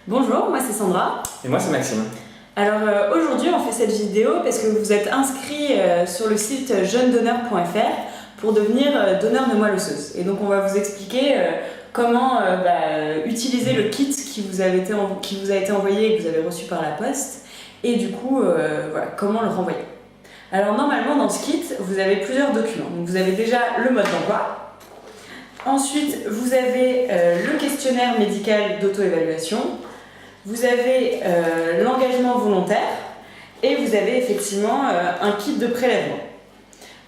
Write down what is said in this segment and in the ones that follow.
Bonjour, moi c'est Sandra. Et moi c'est Maxime. Alors aujourd'hui on fait cette vidéo parce que vous êtes inscrits sur le site jeunedonneur.fr pour devenir donneur de moelle osseuse. Et donc on va vous expliquer comment utiliser le kit qui vous a été envoyé et que vous avez reçu par la poste. Et du coup, comment le renvoyer. Alors normalement dans ce kit, vous avez plusieurs documents. Donc, vous avez déjà le mode d'envoi. Ensuite, vous avez le questionnaire médical d'auto-évaluation. Vous avez l'engagement volontaire et vous avez effectivement un kit de prélèvement.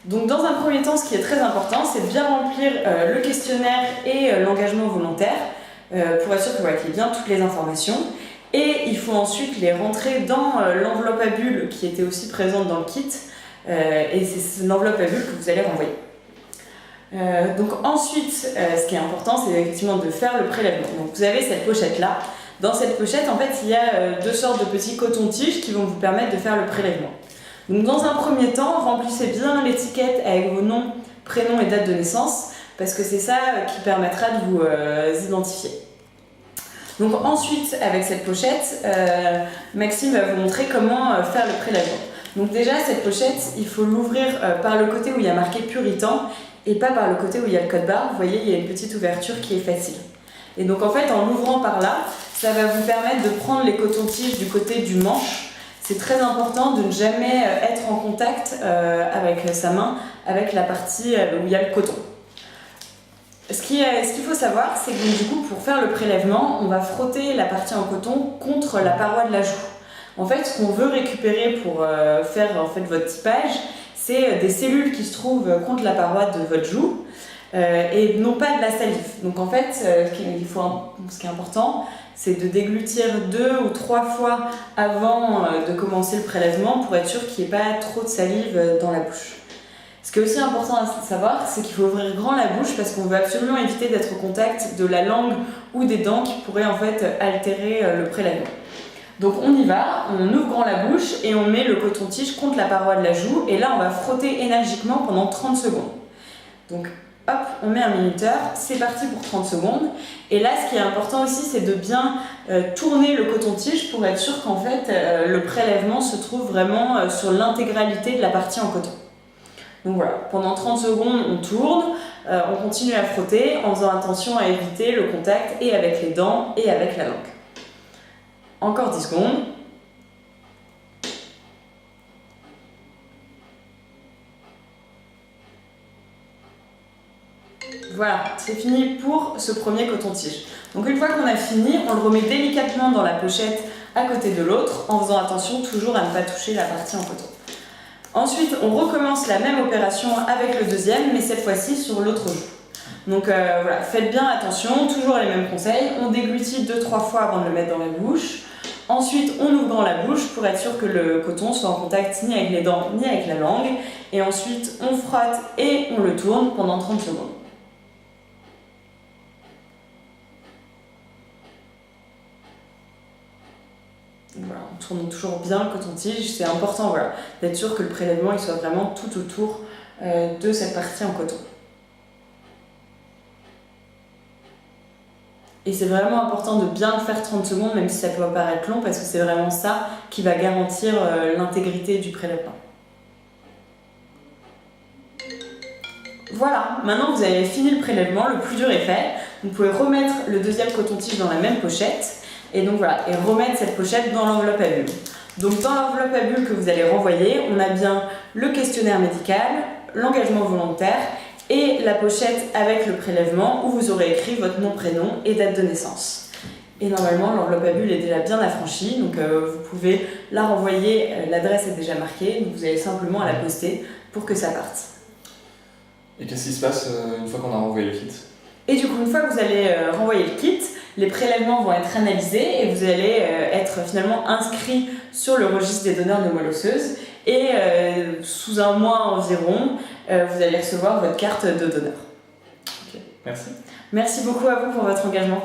Donc dans un premier temps, ce qui est très important, c'est de bien remplir le questionnaire et l'engagement volontaire pour être sûr qu'il y ait bien toutes les informations. Et il faut ensuite les rentrer dans l'enveloppe à bulles qui était aussi présente dans le kit. Et c'est l'enveloppe à bulles que vous allez renvoyer. Donc ensuite, ce qui est important, c'est effectivement de faire le prélèvement. Donc vous avez cette pochette-là. Dans cette pochette, en fait, il y a deux sortes de petits cotons-tiges qui vont vous permettre de faire le prélèvement. Donc dans un premier temps, remplissez bien l'étiquette avec vos noms, prénoms et date de naissance, parce que c'est ça qui permettra de vous identifier. Donc ensuite, avec cette pochette, Maxime va vous montrer comment faire le prélèvement. Donc déjà, cette pochette, il faut l'ouvrir par le côté où il y a marqué Puritan et pas par le côté où il y a le code barre. Vous voyez, il y a une petite ouverture qui est facile. Et donc en fait, en l'ouvrant par là, ça va vous permettre de prendre les cotons-tiges du côté du manche. C'est très important de ne jamais être en contact avec sa main, avec la partie où il y a le coton. Ce qu'il faut savoir, c'est que du coup, pour faire le prélèvement, on va frotter la partie en coton contre la paroi de la joue. En fait, ce qu'on veut récupérer pour faire votre typage, c'est des cellules qui se trouvent contre la paroi de votre joue et non pas de la salive. Donc en fait, ce qui est important, c'est de déglutir 2 ou 3 fois avant de commencer le prélèvement pour être sûr qu'il n'y ait pas trop de salive dans la bouche. Ce qui est aussi important à savoir, c'est qu'il faut ouvrir grand la bouche parce qu'on veut absolument éviter d'être au contact de la langue ou des dents qui pourraient en fait altérer le prélèvement. Donc on y va, on ouvre grand la bouche et on met le coton-tige contre la paroi de la joue et là on va frotter énergiquement pendant 30 secondes. Donc hop, on met un minuteur, c'est parti pour 30 secondes. Et là ce qui est important aussi c'est de bien tourner le coton-tige pour être sûr qu'en fait le prélèvement se trouve vraiment sur l'intégralité de la partie en coton. Donc voilà, pendant 30 secondes on tourne, on continue à frotter en faisant attention à éviter le contact et avec les dents et avec la langue. Encore 10 secondes. Voilà, c'est fini pour ce premier coton-tige. Donc une fois qu'on a fini, on le remet délicatement dans la pochette à côté de l'autre en faisant attention toujours à ne pas toucher la partie en coton. Ensuite, on recommence la même opération avec le deuxième, mais cette fois-ci sur l'autre joue. Donc voilà, faites bien attention, toujours les mêmes conseils. On déglutit 2-3 fois avant de le mettre dans la bouche. Ensuite, on ouvre grand la bouche pour être sûr que le coton soit en contact ni avec les dents ni avec la langue. Et ensuite, on frotte et on le tourne pendant 30 secondes. Voilà, on tourne toujours bien le coton-tige. C'est important d'être sûr que le prélèvement il soit vraiment tout autour de cette partie en coton. Et c'est vraiment important de bien le faire 30 secondes, même si ça peut paraître long, parce que c'est vraiment ça qui va garantir l'intégrité du prélèvement. Voilà, maintenant vous avez fini le prélèvement, le plus dur est fait. Vous pouvez remettre le deuxième coton-tige dans la même pochette, et donc voilà, et remettre cette pochette dans l'enveloppe à bulles. Donc dans l'enveloppe à bulles que vous allez renvoyer, on a bien le questionnaire médical, l'engagement volontaire, et la pochette avec le prélèvement où vous aurez écrit votre nom, prénom et date de naissance. Et normalement, l'enveloppe à bulles est déjà bien affranchie, donc vous pouvez la renvoyer, l'adresse est déjà marquée, donc vous avez simplement à la poster pour que ça parte. Et qu'est-ce qui se passe une fois qu'on a renvoyé le kit? Et du coup, une fois que vous allez renvoyer le kit, les prélèvements vont être analysés et vous allez être finalement inscrit sur le registre des donneurs de moelle osseuse. Et sous un mois environ, vous allez recevoir votre carte de donneur. Okay. Merci. Merci beaucoup à vous pour votre engagement.